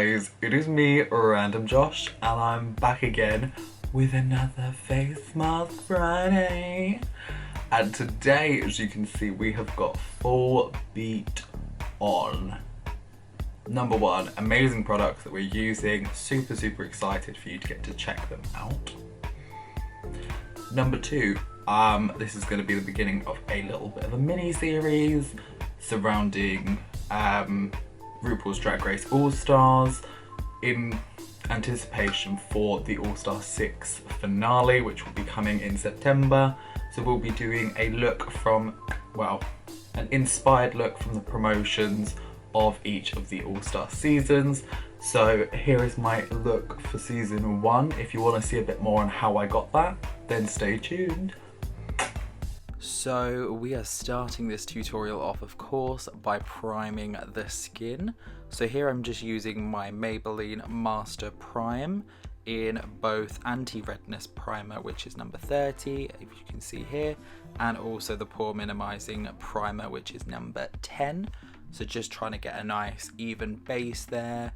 guys, it is me, RandomJosh, and I'm back again with another Face Mask Friday. And today, as you can see, we have got full beat on. Number one, amazing products that we're using. Super excited for you to get to check them out. Number two, this is going to be the beginning of a little bit of a mini-series surrounding RuPaul's Drag Race All-Stars in anticipation for the All-Star 6 finale, which will be coming in September. So we'll be doing a look from, well, an inspired look from the promotions of each of the All-Star seasons. So here is my look for season 1. If you want to see a bit more on how I got that, then stay tuned. So we are starting this tutorial off, of course, by priming the skin. So here I'm just using my Maybelline Master Prime in both anti-redness primer, which is number 30, if you can see here, and also the pore minimizing primer, which is number 10. So just trying to get a nice even base there,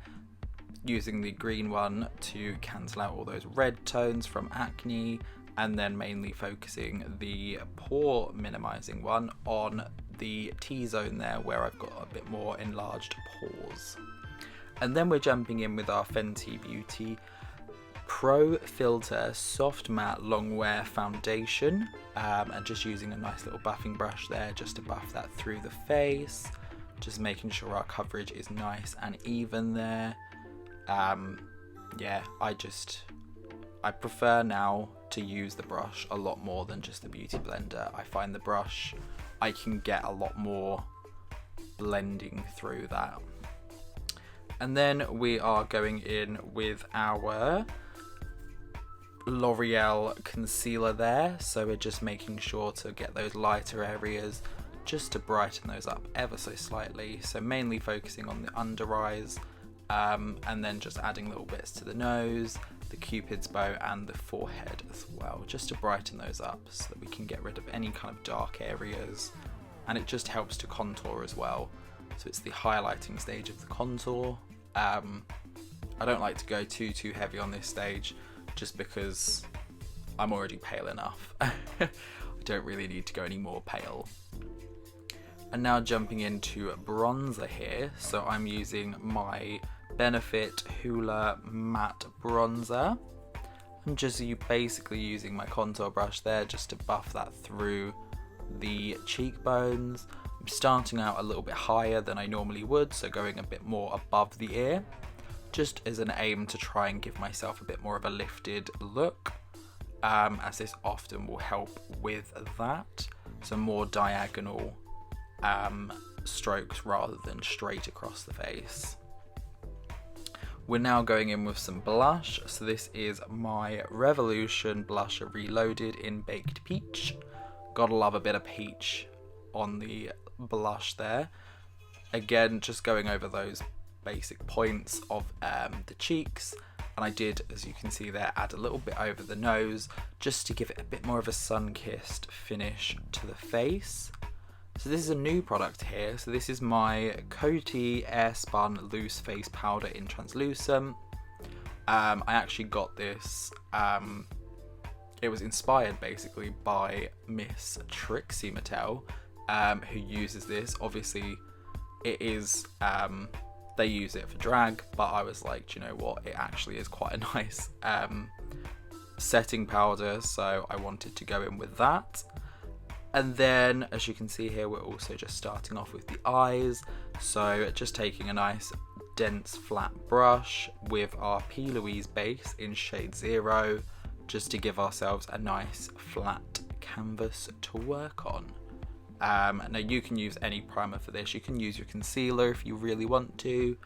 using the green one to cancel out all those red tones from acne, and then mainly focusing the pore minimizing one on the T-zone there where I've got a bit more enlarged pores. And then we're jumping in with our Fenty Beauty Pro Filter Soft Matte Long Wear Foundation, and just using a nice little buffing brush there just to buff that through the face, just making sure our coverage is nice and even there. Yeah, I prefer now to use the brush a lot more than just the beauty blender. I find the brush, I can get a lot more blending through that. And then we are going in with our L'Oreal concealer there. So we're just making sure to get those lighter areas just to brighten those up ever so slightly. So mainly focusing on the under eyes, and then just adding little bits to the nose, the cupid's bow, and the forehead as well, just to brighten those up so that we can get rid of any kind of dark areas, and it just helps to contour as well. So it's the highlighting stage of the contour. I don't like to go too heavy on this stage just because I'm already pale enough. I don't really need to go any more pale. And now jumping into bronzer here, so I'm using my Benefit Hoola Matte Bronzer. I'm just basically using my contour brush there just to buff that through the cheekbones. I'm starting out a little bit higher than I normally would, so going a bit more above the ear, just as an aim to try and give myself a bit more of a lifted look, as this often will help with that. So more diagonal strokes rather than straight across the face. We're now going in with some blush. So this is my Revolution Blusher Reloaded in Baked Peach. Gotta love a bit of peach on the blush there. Again, just going over those basic points of the cheeks. And I did, as you can see there, add a little bit over the nose just to give it a bit more of a sun-kissed finish to the face. So this is a new product here. So this is my Coty Air Spun Loose Face Powder in Translucent. I actually got this, it was inspired basically by Miss Trixie Mattel, who uses this. Obviously it is, they use it for drag, but I was like, do you know what, it actually is quite a nice setting powder, so I wanted to go in with that. And then, as you can see here, we're also just starting off with the eyes. So just taking a nice dense flat brush with our P. Louise base in shade 0, just to give ourselves a nice flat canvas to work on. Now you can use any primer for this. You can use your concealer if you really want to.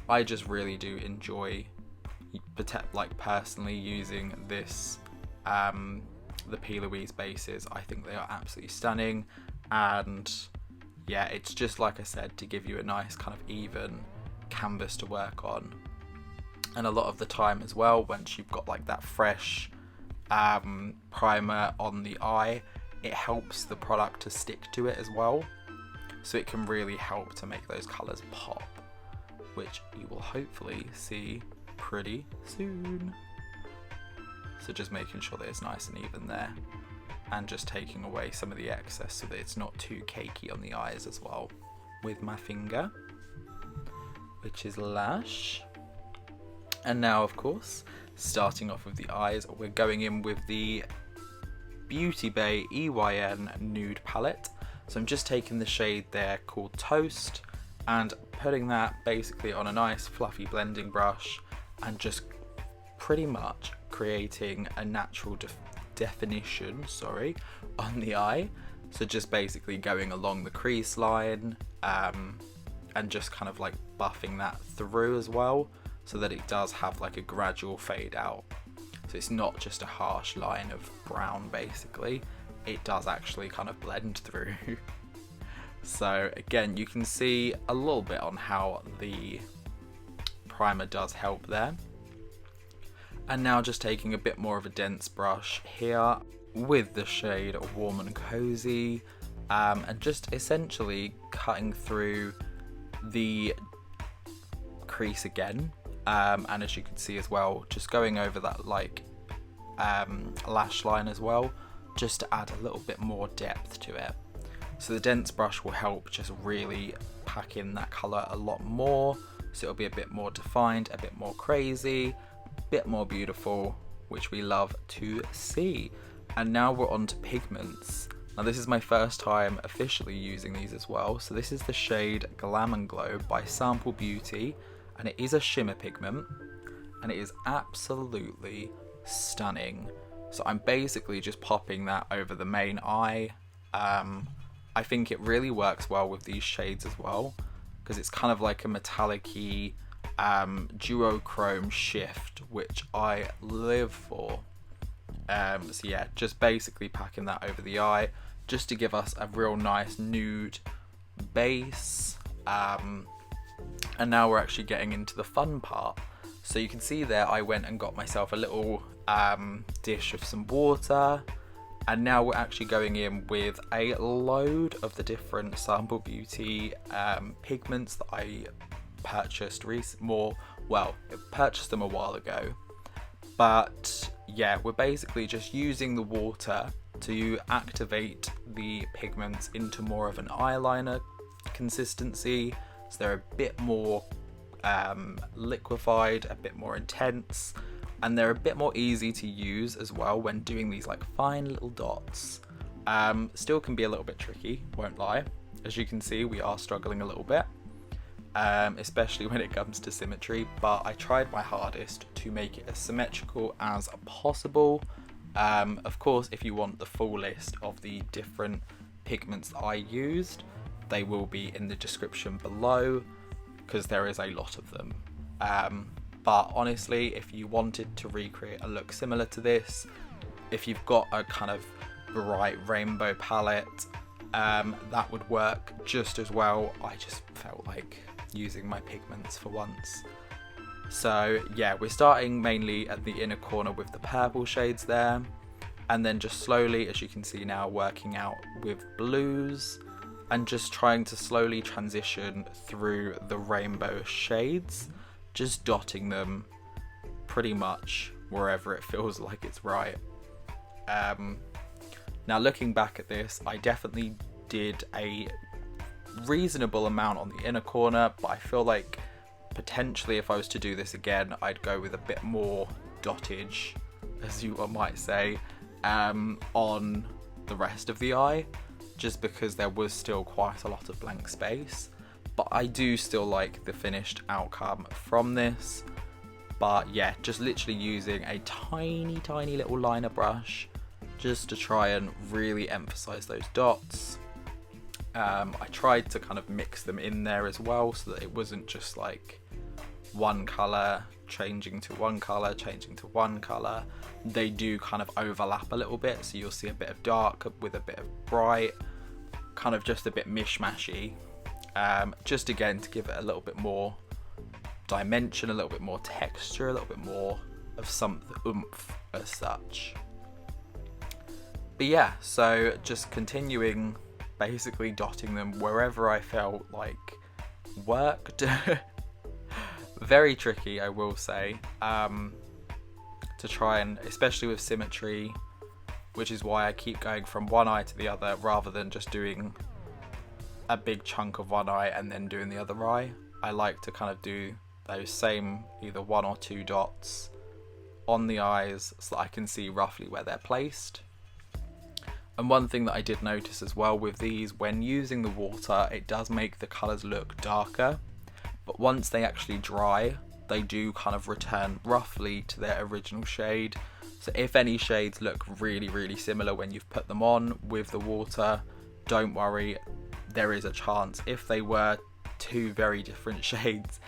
I just really do enjoy, like personally, using this the P. Louise bases. I think they are absolutely stunning, and yeah, it's just like I said, to give you a nice kind of even canvas to work on. And a lot of the time as well, once you've got like that fresh primer on the eye, it helps the product to stick to it as well, so it can really help to make those colours pop. which you will hopefully see pretty soon. So just making sure that it's nice and even there, and just taking away some of the excess so that it's not too cakey on the eyes as well with my finger, which is lush. And now, of course, starting off with the eyes, we're going in with the Beauty Bay EYN Nude Palette. So I'm just taking the shade there called Toast and putting that basically on a nice fluffy blending brush and just pretty much creating a natural definition on the eye. So just basically going along the crease line and just kind of like buffing that through as well, so that it does have like a gradual fade out. So it's not just a harsh line of brown basically, it does actually kind of blend through. So again, you can see a little bit on how the primer does help there. And now just taking a bit more of a dense brush here with the shade Warm and Cozy, and just essentially cutting through the crease again, and as you can see as well, just going over that like lash line as well, just to add a little bit more depth to it. So the dense brush will help just really pack in that colour a lot more, so it'll be a bit more defined, a bit more crazy, a bit more beautiful, which we love to see. And now we're on to pigments. Now this is my first time officially using these as well, so this is the shade Glam and Glow by Sample Beauty, and it is a shimmer pigment, and it is absolutely stunning. So I'm basically just popping that over the main eye. I think it really works well with these shades as well, because it's kind of like a metallic-y duochrome shift, which I live for. So yeah, just basically packing that over the eye just to give us a real nice nude base. And now we're actually getting into the fun part. So you can see there I went and got myself a little dish of some water, and now we're actually going in with a load of the different Sample Beauty pigments that I purchased purchased them a while ago. But yeah, we're basically just using the water to activate the pigments into more of an eyeliner consistency, so they're a bit more liquefied, a bit more intense, and they're a bit more easy to use as well when doing these like fine little dots. Still can be a little bit tricky, won't lie. As you can see, we are struggling a little bit, especially when it comes to symmetry, but I tried my hardest to make it as symmetrical as possible. Of course, if you want the full list of the different pigments that I used, they will be in the description below, because there is a lot of them. But honestly, if you wanted to recreate a look similar to this, if you've got a kind of bright rainbow palette, that would work just as well. I just felt like using my pigments for once. So yeah, we're starting mainly at the inner corner with the purple shades there, and then just slowly, as you can see now, working out with blues, and just trying to slowly transition through the rainbow shades, just dotting them pretty much wherever it feels like it's right. Now looking back at this, I definitely did a reasonable amount on the inner corner, but I feel like potentially if I was to do this again, I'd go with a bit more dottage, as you might say, on the rest of the eye, just because there was still quite a lot of blank space. But I do still like the finished outcome from this. But yeah, just literally using a tiny little liner brush just to try and really emphasize those dots. I tried to kind of mix them in there as well, so that it wasn't just like one colour changing to one colour changing to one colour. They do kind of overlap a little bit, so you'll see a bit of dark with a bit of bright, kind of just a bit mishmashy. Just again to give it a little bit more dimension, a little bit more texture, a little bit more of some oomph as such. But yeah, so just continuing basically dotting them wherever I felt like worked. Very tricky, I will say, to try and, especially with symmetry, which is why I keep going from one eye to the other rather than just doing a big chunk of one eye and then doing the other eye. I like to kind of do those same either 1 or 2 dots on the eyes so that I can see roughly where they're placed. And one thing that I did notice as well with these, when using the water, it does make the colours look darker, but once they actually dry, they do kind of return roughly to their original shade. So if any shades look really, really similar when you've put them on with the water, don't worry, there is a chance. If they were 2 very different shades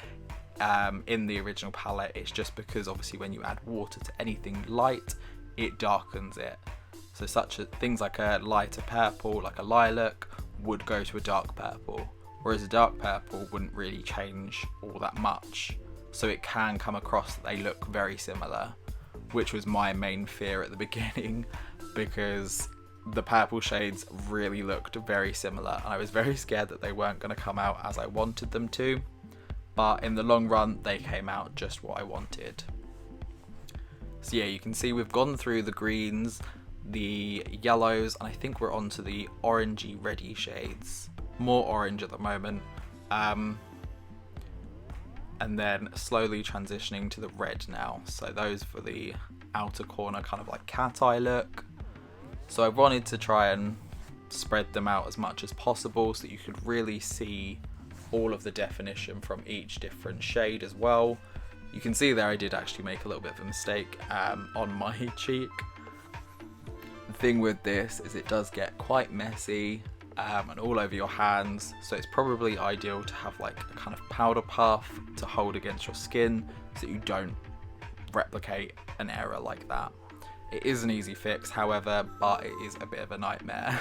in the original palette, it's just because obviously when you add water to anything light, it darkens it. So things like a lighter purple, like a lilac, would go to a dark purple, whereas a dark purple wouldn't really change all that much. So it can come across that they look very similar, which was my main fear at the beginning, because the purple shades really looked very similar and I was very scared that they weren't going to come out as I wanted them to, but in the long run they came out just what I wanted. So yeah, you can see we've gone through the greens, the yellows, and I think we're on to the orangey reddy shades. More orange at the moment, and then slowly transitioning to the red now. So those for the outer corner, kind of like cat eye look. So I wanted to try and spread them out as much as possible so that you could really see all of the definition from each different shade as well. You can see there I did actually make a little bit of a mistake on my cheek. The thing with this is it does get quite messy and all over your hands, so it's probably ideal to have like a kind of powder puff to hold against your skin so that you don't replicate an error like that. It is an easy fix, however, but it is a bit of a nightmare.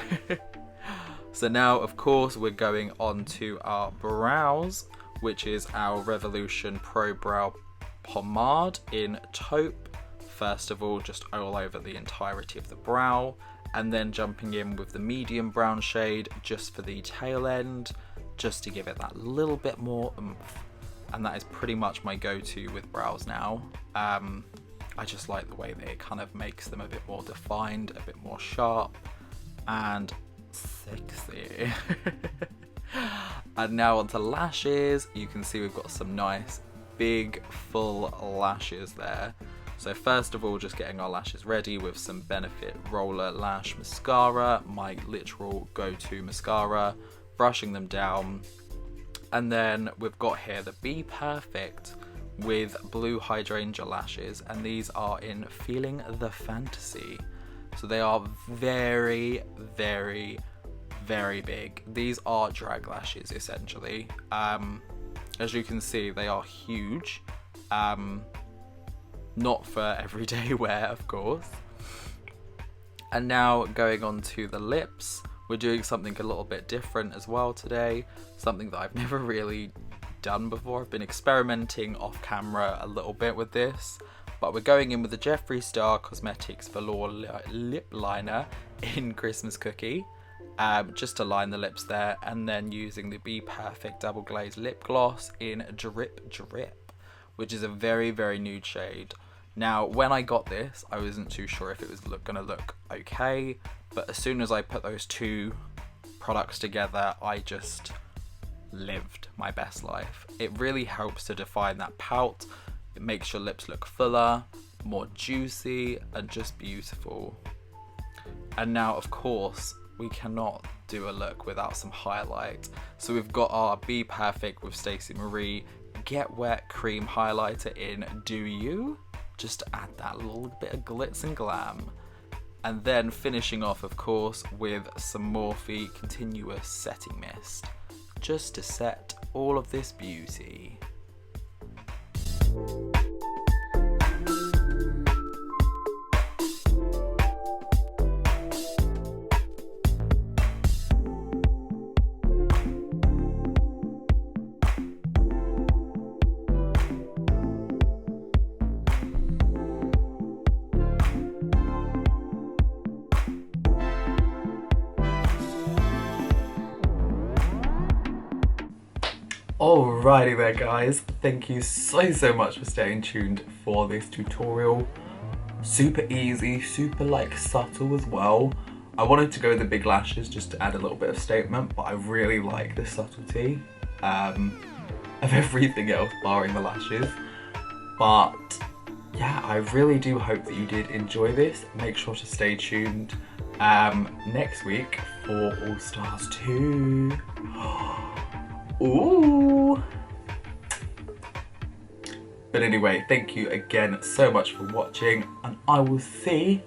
So now, of course, we're going on to our brows, which is our Revolution Pro Brow Pomade in taupe. First of all, just all over the entirety of the brow, and then jumping in with the medium brown shade just for the tail end, just to give it that little bit more oomph. And that is pretty much my go-to with brows now. I just like the way that it kind of makes them a bit more defined, a bit more sharp, and sexy. And now onto lashes. You can see we've got some nice big full lashes there. So first of all, just getting our lashes ready with some Benefit Roller Lash Mascara, my literal go-to mascara, brushing them down. And then we've got here the Be Perfect with Blue Hydrangea lashes, and these are in Feeling the Fantasy. So they are very, very, very big. These are drag lashes essentially. As you can see, they are huge. Not for everyday wear, of course. And now going on to the lips, we're doing something a little bit different as well today. Something that I've never really done before. I've been experimenting off camera a little bit with this, but we're going in with the Jeffree Star Cosmetics Velour Lip Liner in Christmas Cookie, just to line the lips there, and then using the Be Perfect Double Glaze Lip Gloss in Drip Drip, which is a very, very nude shade. Now, when I got this, I wasn't too sure if it was gonna look okay, but as soon as I put those two products together, I just lived my best life. It really helps to define that pout. It makes your lips look fuller, more juicy, and just beautiful. And now, of course, we cannot do a look without some highlight. So we've got our Be Perfect with Stacey Marie Get Wet Cream Highlighter in Do You, just to add that little bit of glitz and glam. And then finishing off, of course, with some Morphe Continuous Setting Mist, just to set all of this beauty. Alrighty there guys, thank you so much for staying tuned for this tutorial. Super easy, super like subtle as well. I wanted to go with the big lashes just to add a little bit of statement, but I really like the subtlety of everything else barring the lashes. But yeah, I really do hope that you did enjoy this. Make sure to stay tuned next week for All Stars 2. Ooh! But anyway, thank you again so much for watching, and I will see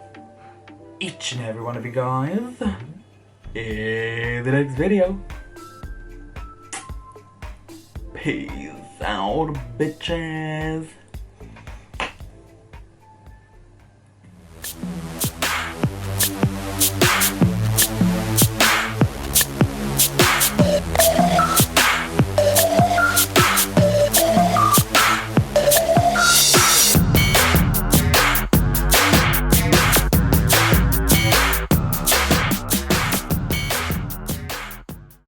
each and every one of you guys in the next video. Peace out, bitches!